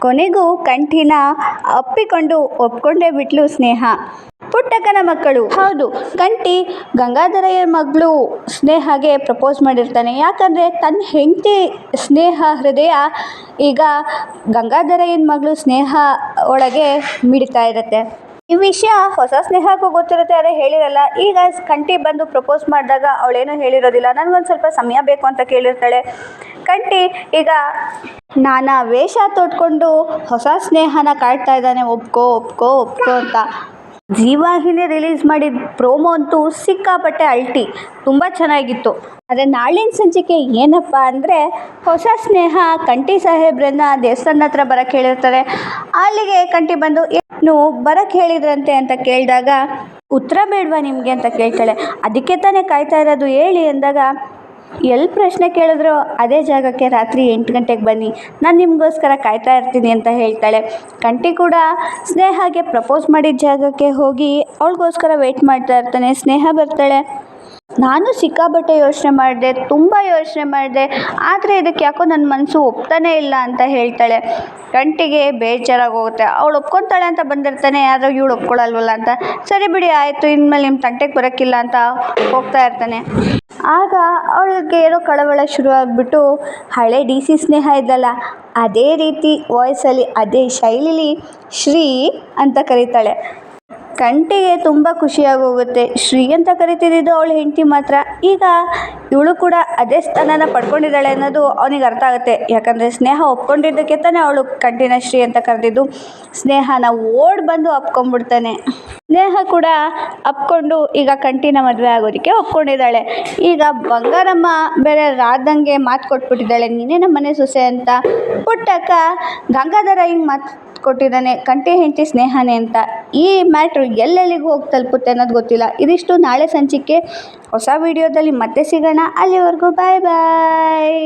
ಕೊನೆಗೂ ಕಂಠಿನ ಅಪ್ಪಿಕೊಂಡು ಒಪ್ಕೊಂಡೇ ಬಿಟ್ಲು ಸ್ನೇಹ. ಪುಟ್ಟಕ್ಕನ ಮಕ್ಕಳು. ಹೌದು, ಕಂಠಿ ಗಂಗಾಧರಯ್ಯನ ಮಗಳು ಸ್ನೇಹಗೆ ಪ್ರಪೋಸ್ ಮಾಡಿರ್ತಾನೆ. ಯಾಕಂದರೆ ತನ್ನ ಹೆಂಡತಿ ಸ್ನೇಹ ಹೃದಯ ಈಗ ಗಂಗಾಧರಯ್ಯನ ಮಗಳು ಸ್ನೇಹ ಒಳಗೆ ಮಿಡಿತಾ ಇರುತ್ತೆ. ಈ ವಿಷಯ ಹೊಸ ಸ್ನೇಹಕ್ಕೂ ಗೊತ್ತಿರುತ್ತೆ, ಅದೇ ಹೇಳಿರಲ್ಲ. ಈಗ ಕಂಠಿ ಬಂದು ಪ್ರಪೋಸ್ ಮಾಡಿದಾಗ ಅವಳೇನೂ ಹೇಳಿರೋದಿಲ್ಲ. ನನಗೊಂದು ಸ್ವಲ್ಪ ಸಮಯ ಬೇಕು ಅಂತ ಕೇಳಿರ್ತಾಳೆ. ಕಂಠಿ ಈಗ ನಾನಾ ವೇಷ ತೊಟ್ಕೊಂಡು ಹೊಸ ಸ್ನೇಹನ ಕಾಡ್ತಾ ಇದ್ದಾನೆ, ಒಪ್ಕೋ ಒಪ್ಕೋ ಒಪ್ಕೋ ಅಂತ. ಜೀವಾಹಿನಿ ರಿಲೀಸ್ ಮಾಡಿದ ಪ್ರೋಮೋ ಅಂತೂ ಸಿಕ್ಕಾಪಟ್ಟೆ ಅಲ್ಟಿ, ತುಂಬ ಚೆನ್ನಾಗಿತ್ತು. ಆದರೆ ನಾಳಿನ ಸಂಚಿಕೆ ಏನಪ್ಪ ಅಂದರೆ, ಹೊಸ ಸ್ನೇಹ ಕಂಠಿ ಸಾಹೇಬ್ರನ್ನ ದೇವಸ್ಥಾನದ ಹತ್ರ ಬರೋಕ್ಕೆ ಹೇಳಿರ್ತಾರೆ. ಅಲ್ಲಿಗೆ ಕಂಠಿ ಬಂದು ಏನು ಬರೋಕ್ಕೆ ಹೇಳಿದ್ರಂತೆ ಅಂತ ಕೇಳಿದಾಗ, ಉತ್ತರ ಬೇಡವಾ ನಿಮಗೆ ಅಂತ ಕೇಳ್ತಾಳೆ. ಅದಕ್ಕೆ ತಾನೇ ಕಾಯ್ತಾ ಇರೋದು, ಹೇಳಿ ಅಂದಾಗ, ಎಲ್ಲಿ ಪ್ರಶ್ನೆ ಕೇಳಿದ್ರು ಅದೇ ಜಾಗಕ್ಕೆ ರಾತ್ರಿ 8 ಗಂಟೆಗೆ ಬನ್ನಿ, ನಾನು ನಿಮಗೋಸ್ಕರ ಕಾಯ್ತಾ ಇರ್ತೀನಿ ಅಂತ ಹೇಳ್ತಾಳೆ. ಕಂಠಿ ಕೂಡ ಸ್ನೇಹಗೆ ಪ್ರಪೋಸ್ ಮಾಡಿದ ಜಾಗಕ್ಕೆ ಹೋಗಿ ಅವಳಿಗೋಸ್ಕರ ವೆಯ್ಟ್ ಮಾಡ್ತಾ ಇರ್ತಾನೆ. ಸ್ನೇಹ ಬರ್ತಾಳೆ. ನಾನು ಸಿಕ್ಕಾಪಟ್ಟೆ ಯೋಚನೆ ಮಾಡಿದೆ, ತುಂಬ ಯೋಚನೆ ಮಾಡಿದೆ, ಆದರೆ ಇದಕ್ಕೆ ಯಾಕೋ ನನ್ನ ಮನಸ್ಸು ಒಪ್ತಾನೇ ಇಲ್ಲ ಅಂತ ಹೇಳ್ತಾಳೆ. ಕಂಠಿಗೆ ಬೇಜಾರಾಗಿ ಹೋಗುತ್ತೆ. ಅವಳು ಒಪ್ಕೊತಾಳೆ ಅಂತ ಬಂದಿರ್ತಾನೆ, ಆದರೆ ಇವಳು ಒಪ್ಕೊಳ್ಳಲ್ವಲ್ಲ ಅಂತ. ಸರಿ ಬಿಡಿ ಆಯಿತು, ಇನ್ಮೇಲೆ ನಿಮ್ಮ ತಂಟೆಗೆ ಬರೋಕ್ಕಿಲ್ಲ ಅಂತ ಹೋಗ್ತಾ ಇರ್ತಾನೆ. ಆಗ ಅವಳಿಗೆ ಏನೋ ಕಳವಳ ಶುರುವಾಗ್ಬಿಟ್ಟು, ಹಳೆ DC ಸ್ನೇಹ ಇದ್ದಲ್ಲ, ಅದೇ ರೀತಿ ವಾಯ್ಸಲ್ಲಿ ಅದೇ ಶೈಲಿಲಿ ಶ್ರೀ ಅಂತ ಕರೀತಾಳೆ. ಕಂಠಿಗೆ ತುಂಬ ಖುಷಿಯಾಗಿ ಹೋಗುತ್ತೆ. ಶ್ರೀ ಅಂತ ಕರಿತಿದ್ದು ಅವಳು ಹೆಂಡತಿ ಮಾತ್ರ. ಈಗ ಇವಳು ಕೂಡ ಅದೇ ಸ್ಥಾನನ ಪಡ್ಕೊಂಡಿದ್ದಾಳೆ ಅನ್ನೋದು ಅವನಿಗೆ ಅರ್ಥ ಆಗುತ್ತೆ. ಯಾಕಂದರೆ ಸ್ನೇಹ ಒಪ್ಕೊಂಡಿದ್ದಕ್ಕೆ ತಾನೇ ಅವಳು ಕಂಠಿನ ಶ್ರೀ ಅಂತ ಕರೆದಿದ್ದು. ಸ್ನೇಹನ ಓಡ್ ಬಂದು ಅಪ್ಕೊಂಡ್ಬಿಡ್ತಾನೆ. ಸ್ನೇಹ ಕೂಡ ಅಪ್ಕೊಂಡು ಈಗ ಕಂಠಿನ ಮದುವೆ ಆಗೋದಕ್ಕೆ ಒಪ್ಕೊಂಡಿದ್ದಾಳೆ. ಈಗ ಬಂಗಾರಮ್ಮ ಬೇರೆ ರಾಧಂಗೆ ಮಾತು ಕೊಟ್ಬಿಟ್ಟಿದ್ದಾಳೆ, ನೀನೇ ನಮ್ಮ ಮನೆ ಸೊಸೆ ಅಂತ. ಪುಟ್ಟಕ್ಕ ಗಂಗಾಧರಯ್ಯಂಗೆ ಮಾತು ಕೊಟ್ಟಿದ್ದಾನೆ, ಕಂಠಿ ಹೆಂಡತಿ ಸ್ನೇಹನೇ ಅಂತ. ಈ ಮ್ಯಾಟ್ರು ಎಲ್ಲೆಲ್ಲಿಗೂ ಹೋಗಿ ತಲುಪುತ್ತೆ ಅನ್ನೋದು ಗೊತ್ತಿಲ್ಲ. ಇದಿಷ್ಟು ನಾಳೆ ಸಂಚಿಕೆ. ಹೊಸ ವಿಡಿಯೋದಲ್ಲಿ ಮತ್ತೆ ಸಿಗೋಣ. ಅಲ್ಲಿವರೆಗೂ ಬಾಯ್ ಬಾಯ್.